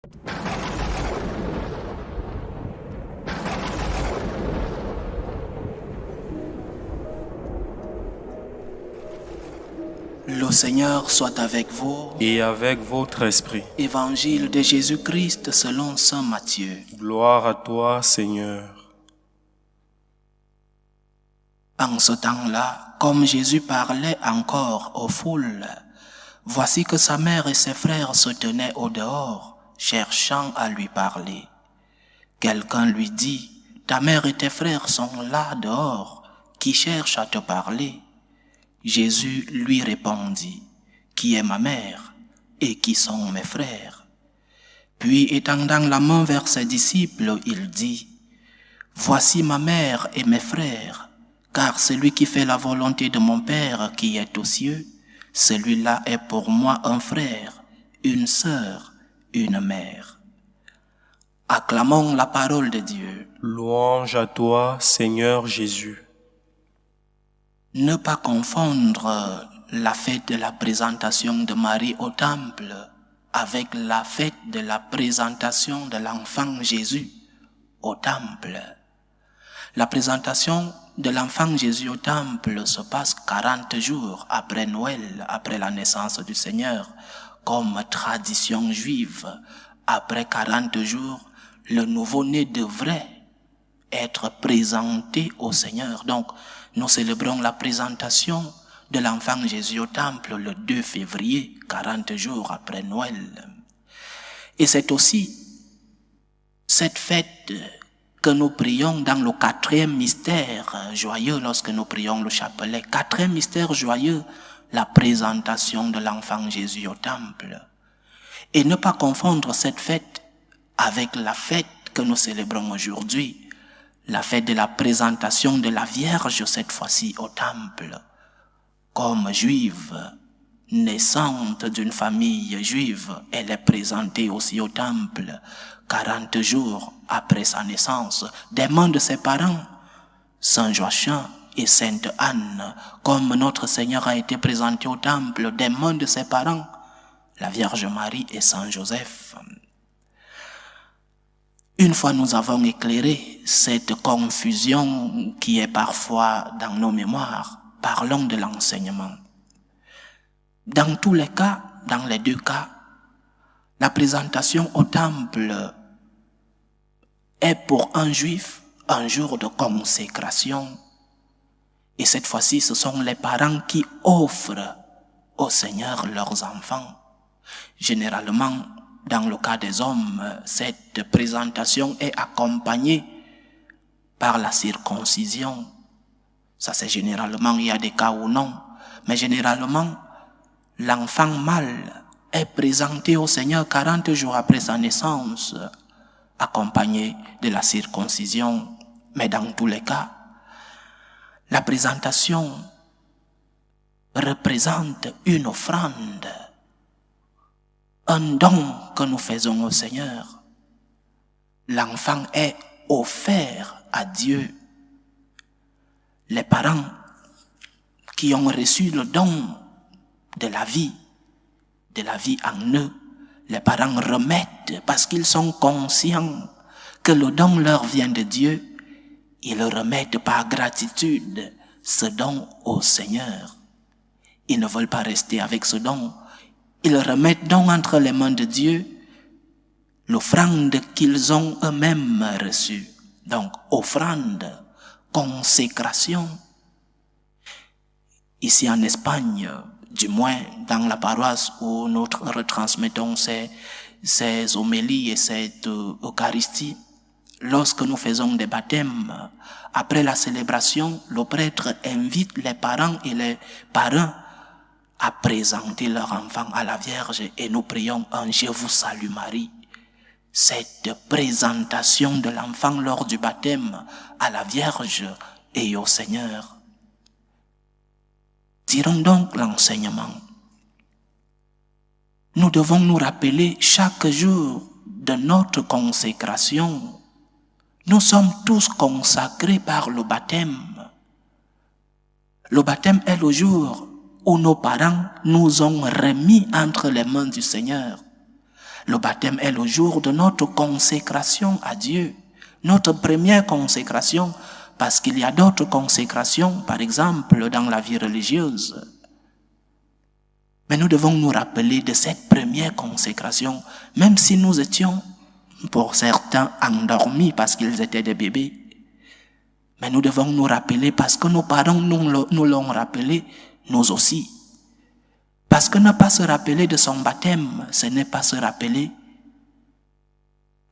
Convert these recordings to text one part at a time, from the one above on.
Le Seigneur soit avec vous. Et avec votre esprit. Évangile de Jésus-Christ selon saint Matthieu. Gloire à toi, Seigneur. En ce temps-là, comme Jésus parlait encore aux foules, voici que sa mère et ses frères se tenaient au dehors, cherchant à lui parler. Quelqu'un lui dit, « Ta mère et tes frères sont là dehors, qui cherchent à te parler. » Jésus lui répondit, « Qui est ma mère et qui sont mes frères ?» Puis étendant la main vers ses disciples, il dit, « Voici ma mère et mes frères, car celui qui fait la volonté de mon Père qui est aux cieux, celui-là est pour moi un frère, une sœur, une mère. » Acclamons la parole de Dieu. Louange à toi, Seigneur Jésus. Ne pas confondre la fête de la présentation de Marie au temple avec la fête de la présentation de l'enfant Jésus au temple. La présentation de l'enfant Jésus au temple se passe 40 jours après Noël, après la naissance du Seigneur, comme tradition juive. Après 40 jours, le nouveau-né devrait être présenté au Seigneur. Donc, nous célébrons la présentation de l'enfant Jésus au temple le 2 février, 40 jours après Noël. Et c'est aussi cette fête que nous prions dans le 4e mystère joyeux lorsque nous prions le chapelet. 4e mystère joyeux, la présentation de l'enfant Jésus au temple. Et ne pas confondre cette fête avec la fête que nous célébrons aujourd'hui, la fête de la présentation de la Vierge, cette fois-ci au temple, comme juive, naissante d'une famille juive, elle est présentée aussi au temple, 40 jours après sa naissance, des mains de ses parents, Saint Joachim et Sainte Anne, comme notre Seigneur a été présenté au temple, des mains de ses parents, la Vierge Marie et Saint Joseph. Une fois nous avons éclairé cette confusion qui est parfois dans nos mémoires, parlons de l'enseignement. Dans tous les cas, dans les deux cas, la présentation au temple est pour un juif un jour de consécration. Et cette fois-ci, ce sont les parents qui offrent au Seigneur leurs enfants. Généralement, dans le cas des hommes, cette présentation est accompagnée par la circoncision. Ça c'est généralement, il y a des cas où non, mais généralement, l'enfant mâle est présenté au Seigneur 40 jours après sa naissance, accompagné de la circoncision. Mais dans tous les cas, la présentation représente une offrande, un don que nous faisons au Seigneur. L'enfant est offert à Dieu. Les parents qui ont reçu le don de la vie en eux, les parents remettent parce qu'ils sont conscients que le don leur vient de Dieu. Ils remettent par gratitude ce don au Seigneur. Ils ne veulent pas rester avec ce don. Ils remettent donc entre les mains de Dieu l'offrande qu'ils ont eux-mêmes reçue. Donc, offrande, consécration. Ici en Espagne, du moins dans la paroisse où nous retransmettons ces homélies et cette Eucharistie, lorsque nous faisons des baptêmes, après la célébration, le prêtre invite les parents et les parrains à présenter leur enfant à la Vierge et nous prions un « Je vous salue Marie ». Cette présentation de l'enfant lors du baptême à la Vierge et au Seigneur. Tirons donc l'enseignement. Nous devons nous rappeler chaque jour de notre consécration. Nous sommes tous consacrés par le baptême. Le baptême est le jour où nos parents nous ont remis entre les mains du Seigneur. Le baptême est le jour de notre consécration à Dieu, notre première consécration, parce qu'il y a d'autres consécrations, par exemple dans la vie religieuse. Mais nous devons nous rappeler de cette première consécration, même si nous étions, pour certains, endormis parce qu'ils étaient des bébés. Mais nous devons nous rappeler parce que nos parents nous l'ont rappelé, nous aussi. Parce que ne pas se rappeler de son baptême, ce n'est pas se rappeler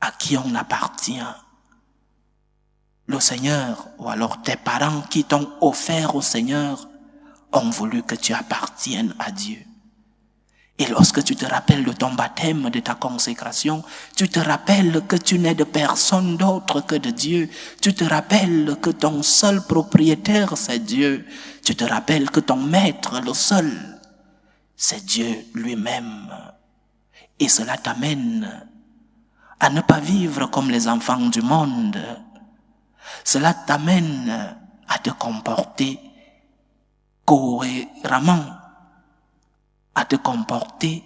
à qui on appartient. Le Seigneur, ou alors tes parents qui t'ont offert au Seigneur, ont voulu que tu appartiennes à Dieu. Et lorsque tu te rappelles de ton baptême, de ta consécration, tu te rappelles que tu n'es de personne d'autre que de Dieu. Tu te rappelles que ton seul propriétaire, c'est Dieu. Tu te rappelles que ton maître, le seul, c'est Dieu lui-même. Et cela t'amène à ne pas vivre comme les enfants du monde. Cela t'amène à te comporter cohéremment, à te comporter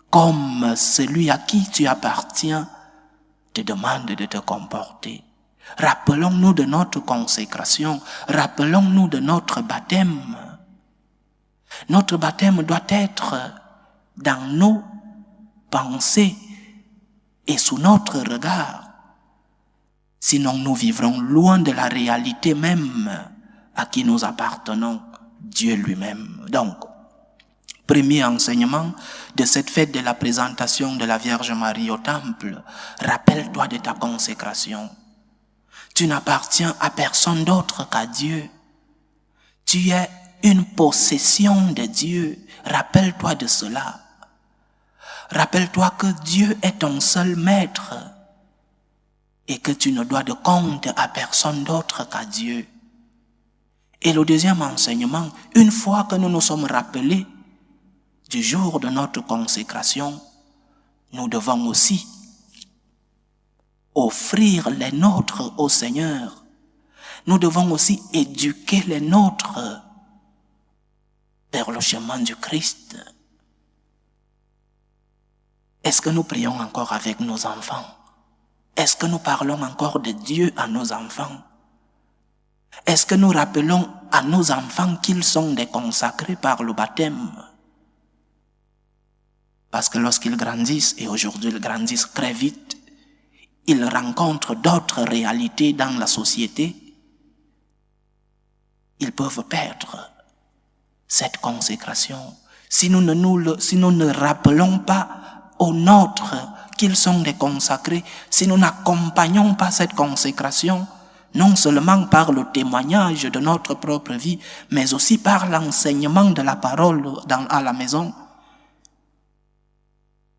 comme celui à qui tu appartiens te demande de te comporter. Rappelons-nous de notre consécration, rappelons-nous de notre baptême. Notre baptême doit être dans nos pensées et sous notre regard. Sinon nous vivrons loin de la réalité même à qui nous appartenons, Dieu lui-même. Donc, premier enseignement de cette fête de la présentation de la Vierge Marie au temple, rappelle-toi de ta consécration. Tu n'appartiens à personne d'autre qu'à Dieu. Tu es une possession de Dieu. Rappelle-toi de cela. Rappelle-toi que Dieu est ton seul maître et que tu ne dois de compte à personne d'autre qu'à Dieu. Et le deuxième enseignement, une fois que nous nous sommes rappelés du jour de notre consécration, nous devons aussi offrir les nôtres au Seigneur. Nous devons aussi éduquer les nôtres vers le chemin du Christ. Est-ce que nous prions encore avec nos enfants? Est-ce que nous parlons encore de Dieu à nos enfants? Est-ce que nous rappelons à nos enfants qu'ils sont des consacrés par le baptême? Parce que lorsqu'ils grandissent, et aujourd'hui ils grandissent très vite, ils rencontrent d'autres réalités dans la société. Ils peuvent perdre cette consécration. Si nous ne rappelons pas aux nôtres qu'ils sont des consacrés, si nous n'accompagnons pas cette consécration, non seulement par le témoignage de notre propre vie, mais aussi par l'enseignement de la parole à la maison,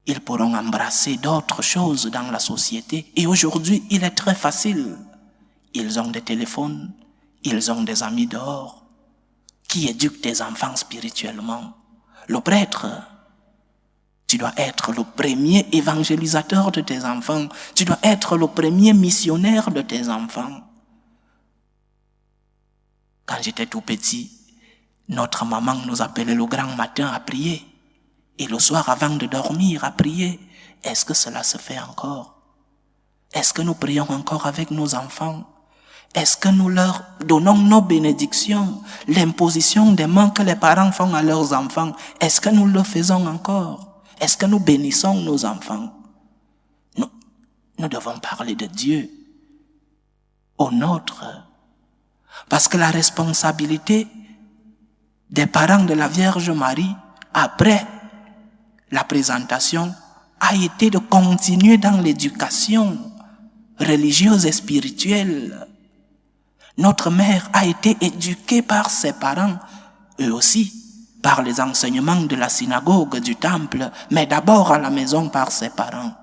ils pourront embrasser d'autres choses dans la société. Et aujourd'hui, il est très facile. Ils ont des téléphones, ils ont des amis dehors, qui éduquent des enfants spirituellement. Le prêtre, tu dois être le premier évangélisateur de tes enfants. Tu dois être le premier missionnaire de tes enfants. Quand j'étais tout petit, notre maman nous appelait le grand matin à prier. Et le soir, avant de dormir, à prier. Est-ce que cela se fait encore? Est-ce que nous prions encore avec nos enfants? Est-ce que nous leur donnons nos bénédictions, l'imposition des mains que les parents font à leurs enfants? Est-ce que nous le faisons encore? Est-ce que nous bénissons nos enfants? Nous devons parler de Dieu au nôtre. Parce que la responsabilité des parents de la Vierge Marie, après la présentation, a été de continuer dans l'éducation religieuse et spirituelle. Notre mère a été éduquée par ses parents, eux aussi, par les enseignements de la synagogue, du temple, mais d'abord à la maison par ses parents.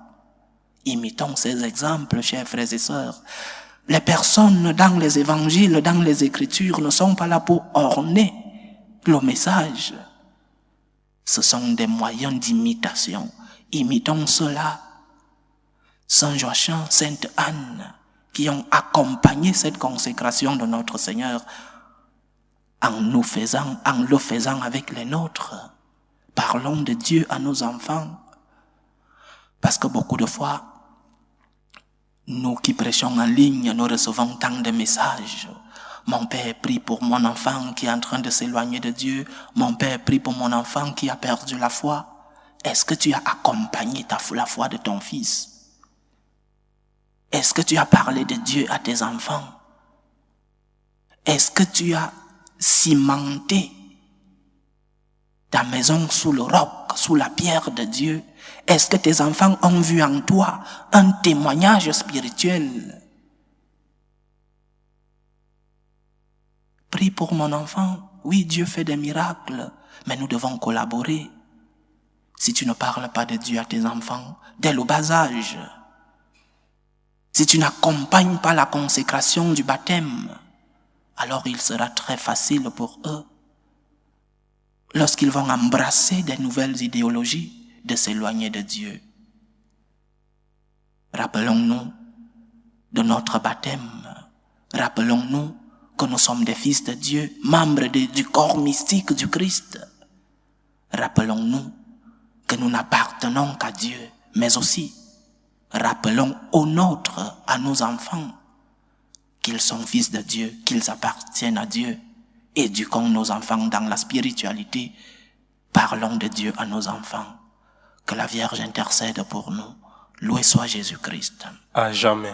Imitons ces exemples, chers frères et sœurs. Les personnes dans les évangiles, dans les Écritures, ne sont pas là pour orner le message. Ce sont des moyens d'imitation. Imitons cela. Saint Joachim, Sainte Anne, qui ont accompagné cette consécration de notre Seigneur en le faisant avec les nôtres. Parlons de Dieu à nos enfants. Parce que beaucoup de fois, nous qui prêchons en ligne, nous recevons tant de messages. Mon père prie pour mon enfant qui est en train de s'éloigner de Dieu. Mon père prie pour mon enfant qui a perdu la foi. Est-ce que tu as accompagné la foi de ton fils? Est-ce que tu as parlé de Dieu à tes enfants? Est-ce que tu as cimenté ta maison sous le roc, sous la pierre de Dieu? Est-ce que tes enfants ont vu en toi un témoignage spirituel? Prie pour mon enfant. Oui, Dieu fait des miracles, mais nous devons collaborer. Si tu ne parles pas de Dieu à tes enfants, dès le bas âge, si tu n'accompagnes pas la consécration du baptême, alors il sera très facile pour eux, lorsqu'ils vont embrasser des nouvelles idéologies, de s'éloigner de Dieu. Rappelons-nous de notre baptême. Rappelons-nous que nous sommes des fils de Dieu, membres du corps mystique du Christ. Rappelons-nous que nous n'appartenons qu'à Dieu, mais aussi rappelons aux nôtres, à nos enfants, qu'ils sont fils de Dieu, qu'ils appartiennent à Dieu. Éduquons nos enfants dans la spiritualité. Parlons de Dieu à nos enfants. Que la Vierge intercède pour nous. Loué soit Jésus-Christ. À jamais.